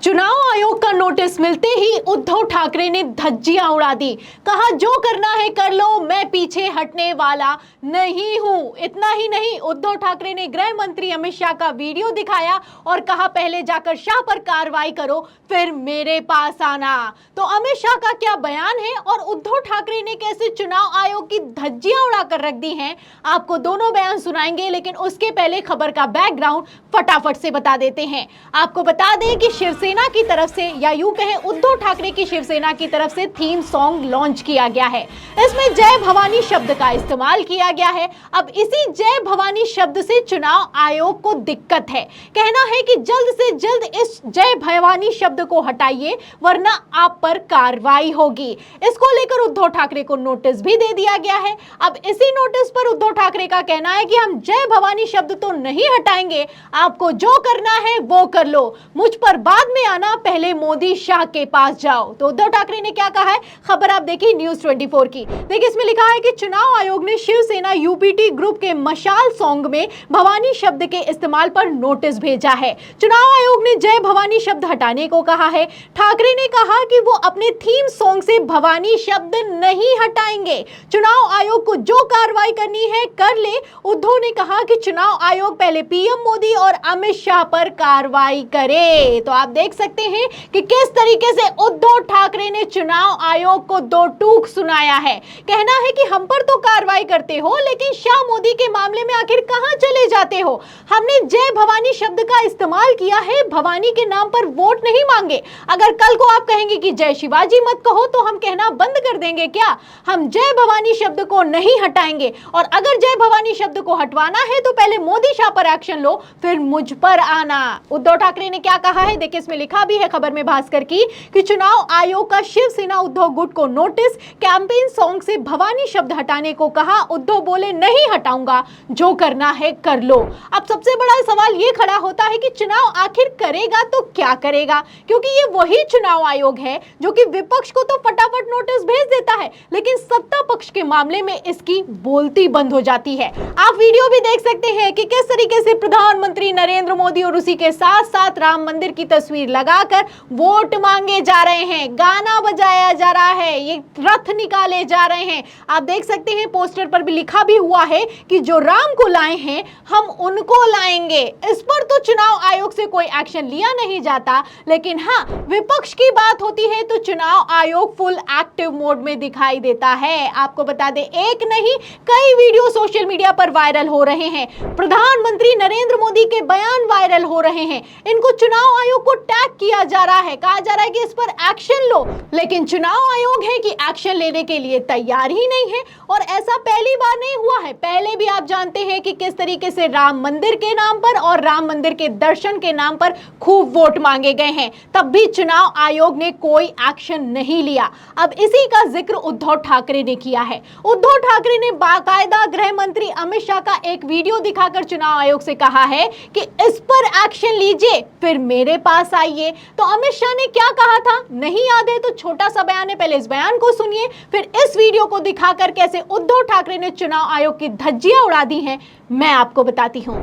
चुनाव आयोग का नोटिस मिलते ही उद्धव ठाकरे ने धज्जियां उड़ा दी। कहा जो करना है कर लो, मैं पीछे हटने वाला नहीं हूं। इतना ही नहीं, उद्धव ठाकरे ने गृह मंत्री अमित शाह का वीडियो दिखाया और कहा पहले जाकर शाह पर कार्रवाई करो फिर मेरे पास आना। तो अमित शाह का क्या बयान है और उद्धव ठाकरे ने कैसे चुनाव आयोग की धज्जियां उड़ाकर रख दी हैं, आपको दोनों बयान सुनाएंगे। लेकिन उसके पहले खबर का बैकग्राउंड फटाफट से बता देते हैं। आपको बता दें कि शिवसेना की तरफ से, या यूं कहें उद्धव ठाकरे की शिवसेना की तरफ से थीम सॉन्ग लॉन्च किया गया है। इसमें जय भवानी शब्द का इस्तेमाल किया गया है। अब इसी जय भवानी शब्द से चुनाव आयोग को दिक्कत है। कहना है कि जल्द से जल्द इस जय भवानी शब्द को हटाइए वरना आप पर कार्रवाई होगी। इसको लेकर उद्धव ठाकरे को नोटिस भी दे दिया गया है। अब इसी नोटिस पर उद्धव ठाकरे का कहना है कि हम जय भवानी शब्द तो नहीं हटाएंगे, आपको जो करना है वो कर लो, मुझ पर बाद में आना, पहले मोदी शाह के पास जाओ। तो उद्धव ठाकरे ने क्या कहा है, खबर आप देखिए न्यूज़ 24 की। देखिए इसमें लिखा है कि चुनाव आयोग ने शिवसेना यूपीटी ग्रुप के मशाल सॉन्ग में भवानी शब्द के इस्तेमाल पर नोटिस भेजा है। चुनाव आयोग ने जय भवानी शब्द हटाने को कहा है। ठाकरे ने कहा कि वो अपने थीम सॉन्ग से भवानी शब्द नहीं हटाएंगे। चुनाव आयोग को जो कार्रवाई करनी है कर ले। उद्धव ने कहा कि चुनाव आयोग पहले पीएम मोदी और अमित शाह पर कार्रवाई करे। तो आप देख सकते हैं कि किस तरीके से उद्धव ठाकरे ने चुनाव आयोग को दो टूक सुनाया है। कहना है कि हम पर तो कार्रवाई करते हो, लेकिन शाह मोदी के मामले में आखिर कहां चले जाते हो। हमने जय भवानी शब्द का इस्तेमाल किया है, भवानी के नाम पर वोट नहीं मांगे। अगर कल को आप कहेंगे कि जय शिवाजी मत कहो तो हम कहना बंद कर देंगे क्या? हम जय भवानी शब्द को नहीं हटाएंगे, और अगर जय भवानी शब्द को हटवाना है तो पहले मोदी शाह पर एक्शन लो फिर मुझ पर आना। उद्धव ठाकरे ने क्या कहा है, देखिए इसमें लिखा भी है खबर में भास्कर की कि चुनाव आयोग का शिवसेना उद्धव गुट को नोटिस, कैंपेन सॉन्ग से भवानी शब्द हटाने को कहा। उद्धव बोले नहीं हटाऊंगा, जो करना है कर लो। अब सबसे बड़ा सवाल ये खड़ा होता है कि चुनाव आखिर करेगा तो क्या करेगा, क्योंकि ये वही चुनाव आयोग है जो कि विपक्ष को तो फटाफट नोटिस भेज देता है, लेकिन सत्ता पक्ष के मामले में इसकी बोलती बंद हो जाती है। आप वीडियो भी देख सकते हैं कि किस तरीके से प्रधानमंत्री नरेंद्र मोदी और उसी के साथ साथ राम मंदिर की तस्वीर लगाकर वोट मांगे जा रहे हैं, गाना बजाया जा रहा है, ये रथ निकाले जा रहे हैं। आप देख सकते हैं पोस्टर पर भी लिखा भी हुआ है कि जो राम को लाए हैं हम उनको लाएंगे। इस पर तो चुनाव आयोग से कोई एक्शन लिया नहीं जाता, लेकिन हाँ विपक्ष की बात होती है तो चुनाव आयोग फुल एक्टिव मोड में दिखाई देता है। आपको बता दें एक नहीं कई वीडियो सोशल मीडिया पर वायरल हो रहे हैं। प्रधानमंत्री नरेंद्र मोदी के बयान वायरल हो रहे हैं। इनको चुनाव आयोग को टैग किया जा रहा है, कहा जा रहा है कि इस पर एक्शन लो, लेकिन चुनाव आयोग है कि एक्शन लेने के लिए तैयार ही नहीं है। और ऐसा पहली बार नहीं हुआ है, पहले भी आप जानते हैं कि किस तरीके से राम मंदिर के नाम पर और राम मंदिर के दर्शन के नाम पर खूब वोट मांगे गए हैं, तब भी चुनाव आयोग ने कोई एक्शन नहीं लिया। अब इसी का जिक्र उद्धव ठाकरे ने किया है। उद्धव ठाकरे ने बाकायदा गृह मंत्री अमित शाह का एक वीडियो दिखाकर चुनाव आयोग से कहा है कि इस पर एक्शन लीजिए फिर मेरे पास आइए। तो अमित शाह ने क्या कहा था, नहीं याद है तो छोटा सा बयान है, पहले इस बयान को सुनिए फिर इस वीडियो को दिखाकर कैसे उद्धव ठाकरे ने चुनाव आयोग की धज्जियां उड़ा दी हैं मैं आपको बताती हूं।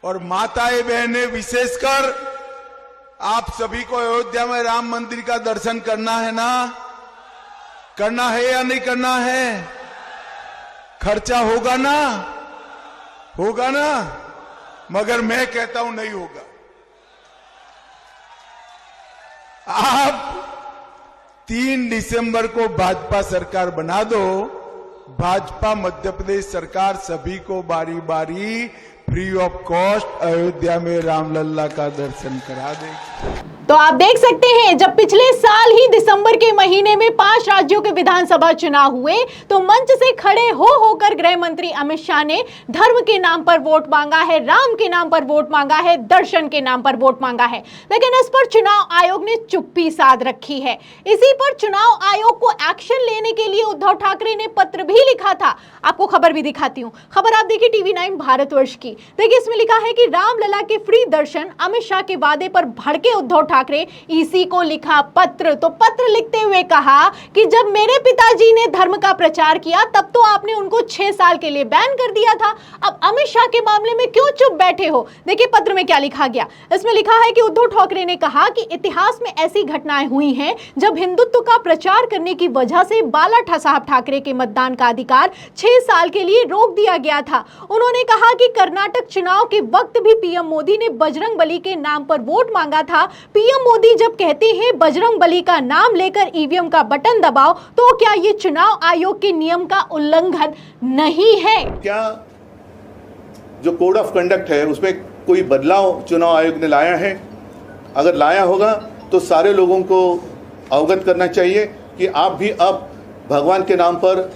और माताएं बहनें विशेषकर आप सभी को अयोध्या में राम मंदिर का दर्शन करना है ना? करना है या नहीं करना है? खर्चा होगा ना? होगा ना? मगर मैं कहता हूं नहीं होगा। आप 3 दिसंबर को भाजपा सरकार बना दो। भाजपा मध्य प्रदेश सरकार सभी को बारी बारी फ्री ऑफ कॉस्ट अयोध्या में रामलला का दर्शन करा देगी। तो आप देख सकते हैं जब पिछले साल ही दिसंबर के महीने में 5 राज्यों के विधानसभा चुनाव हुए तो मंच से खड़े होकर गृह मंत्री अमित शाह ने धर्म के नाम पर वोट मांगा है, राम के नाम पर वोट मांगा है, दर्शन के नाम पर वोट मांगा है, लेकिन इस पर चुनाव आयोग ने चुप्पी साध रखी है। इसी पर चुनाव आयोग को एक्शन लेने के लिए उद्धव ठाकरे ने पत्र भी लिखा था। आपको खबर भी दिखाती हूँ, खबर आप देखिए TV9 भारतवर्ष की। देखिए इसमें लिखा है कि रामलला के फ्री दर्शन, अमित शाह के वादे पर भड़के उद्धव ठाकरे ठाकरे ईसी को लिखा पत्र। तो पत्र लिखते हुए कहा कि जब मेरे पिताजी ने धर्म का प्रचार किया तब तो आपने उनको 6 साल के लिए बैन कर दिया था, अब अमित शाह के मामले में क्यों चुप बैठे हो। देखिए पत्र में क्या लिखा गया। इसमें लिखा है कि उद्धव ठाकरे ने कहा कि इतिहास में ऐसी घटनाएं हुई हैं जब हिंदुत्व का प्रचार करने की वजह से बाला साहब ठाकरे के मतदान का अधिकार 6 साल के लिए रोक दिया गया था। उन्होंने कहा कि कर्नाटक चुनाव के वक्त भी पीएम मोदी ने बजरंग बली के नाम पर वोट मांगा था। पीएम मोदी जब कहते हैं बजरंग बली का नाम लेकर ईवीएम का बटन दबाओ, तो क्या ये चुनाव आयोग के नियम का उल्लंघन नहीं है? क्या जो कोड ऑफ कंडक्ट है उसमें कोई बदलाव चुनाव आयोग ने लाया है? अगर लाया होगा तो सारे लोगों को अवगत करना चाहिए कि आप भी अब भगवान के नाम पर,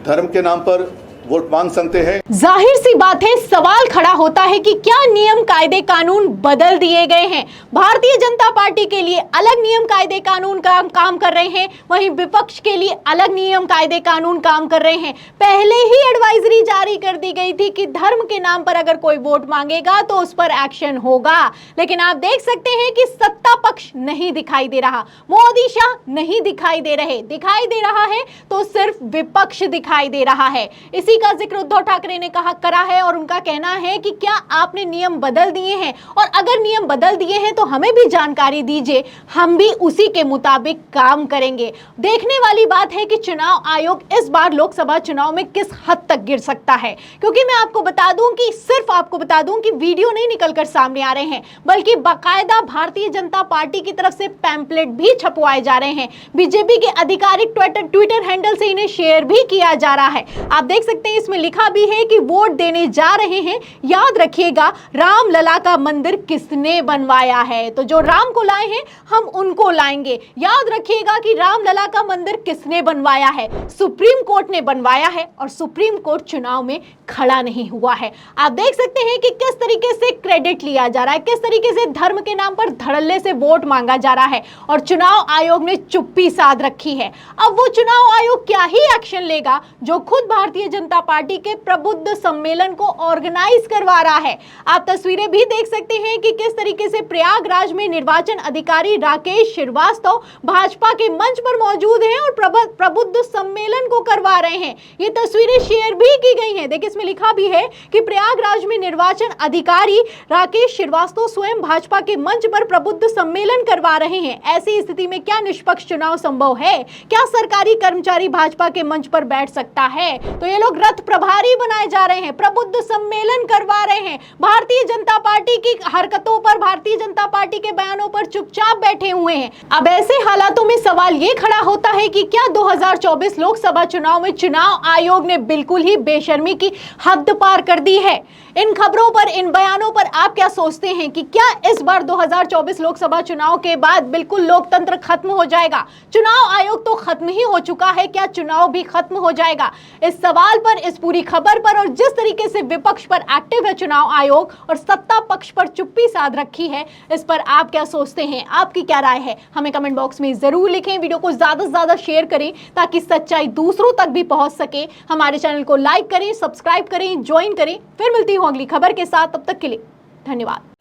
धर्म के नाम पर वोट मांग सकते हैं। जाहिर सी बात है, सवाल खड़ा होता है कि क्या नियम कायदे कानून बदल दिए गए हैं? भारतीय जनता पार्टी के लिए अलग नियम कायदे कानून काम कर रहे हैं, वहीं विपक्ष के लिए अलग नियम कायदे कानून काम कर रहे हैं। पहले ही एडवाइजरी जारी कर दी गई थी कि धर्म के नाम पर अगर कोई वोट मांगेगा तो उस पर एक्शन होगा, लेकिन आप देख सकते हैं कि सत्ता पक्ष नहीं दिखाई दे रहा, मोदी शाह नहीं दिखाई दे रहे, दिखाई दे रहा है तो सिर्फ विपक्ष दिखाई दे रहा है। इसी का जिक्र उद्धव ठाकरे ने करा है और उनका कहना है कि क्या आपने नियम बदल दिए हैं, और अगर नियम बदल दिए हैं तो हमें भी जानकारी दीजिए, हम भी उसी के मुताबिक काम करेंगे। देखने वाली बात है कि चुनाव आयोग इस बार लोकसभा चुनाव में किस हद तक गिर सकता है, क्योंकि मैं आपको बता दूं कि सिर्फ आपको बता दूं कि वीडियो नहीं निकलकर सामने आ रहे हैं, बल्कि बाकायदा भारतीय जनता पार्टी की तरफ से पैम्पलेट भी छपवाए जा रहे हैं। बीजेपी के आधिकारिक ट्विटर हैंडल से इन्हें शेयर भी किया जा रहा है। आप देख सकते हैं इसमें लिखा भी है कि वोट देने जा रहे हैं, याद रखिएगा राम लला का मंदिर किसने बनवाया है, तो जो राम को लाए हैं हम उनको लाएंगे। याद रखिएगा कि राम लला का मंदिर किसने बनवाया है? सुप्रीम कोर्ट ने बनवाया है, और सुप्रीम कोर्ट चुनाव में खड़ा नहीं हुआ है। आप देख सकते हैं कि किस तरीके से क्रेडिट लिया जा रहा है, किस तरीके से धर्म के नाम पर धड़ल्ले से वोट मांगा जा रहा है, और चुनाव आयोग ने चुप्पी साध रखी है। अब वो चुनाव आयोग क्या ही एक्शन लेगा जो खुद भारतीय जनता पार्टी के प्रबुद्ध सम्मेलन को ऑर्गेनाइज करवा रहा है। आप तस्वीरें भी देख सकते हैं कि किस तरीके से प्रयागराज में निर्वाचन अधिकारी राकेश श्रीवास्तव भाजपा के मंच पर मौजूद हैं और प्रबुद्ध सम्मेलन को करवा रहे हैं। ये तस्वीरें शेयर भी की गई हैं। देखिए इसमें लिखा भी है कि प्रयागराज में निर्वाचन अधिकारी राकेश श्रीवास्तव स्वयं भाजपा के मंच पर प्रबुद्ध सम्मेलन करवा रहे हैं। ऐसी स्थिति में क्या निष्पक्ष चुनाव संभव है? क्या सरकारी कर्मचारी भाजपा के मंच पर बैठ सकता है? तो ये लोग रथ प्रभारी बनाए जा रहे हैं, प्रबुद्ध सम्मेलन करवा रहे हैं, भारतीय जनता पार्टी की हरकतों पर, भारतीय जनता पार्टी के बयानों पर चुपचाप बैठे हुए हैं। अब ऐसे हालातों में सवाल ये खड़ा होता है कि क्या 2024 लोकसभा चुनाव में चुनाव आयोग ने बिल्कुल ही बेशर्मी की हद पार कर दी है? इन खबरों पर, इन बयानों पर आप क्या सोचते हैं कि क्या इस बार 2024 लोकसभा चुनाव के बाद बिल्कुल लोकतंत्र खत्म हो जाएगा? चुनाव आयोग तो खत्म ही हो चुका है, क्या चुनाव भी खत्म हो जाएगा? इस सवाल पर, इस पूरी खबर पर, और जिस तरीके से विपक्ष पर एक्टिव है चुनाव आयोग और सत्ता पक्ष पर चुप्पी साध रखी है, इस पर आप क्या सोचते हैं? आपकी क्या राय है? हमें कमेंट बॉक्स में जरूर लिखें। वीडियो को ज्यादा से ज्यादा शेयर करें ताकि सच्चाई दूसरों तक भी पहुंच सके। हमारे चैनल को लाइक करें, सब्सक्राइब करें, ज्वाइन करें। फिर मिलती हूं अगली खबर के साथ, तब तक के लिए धन्यवाद।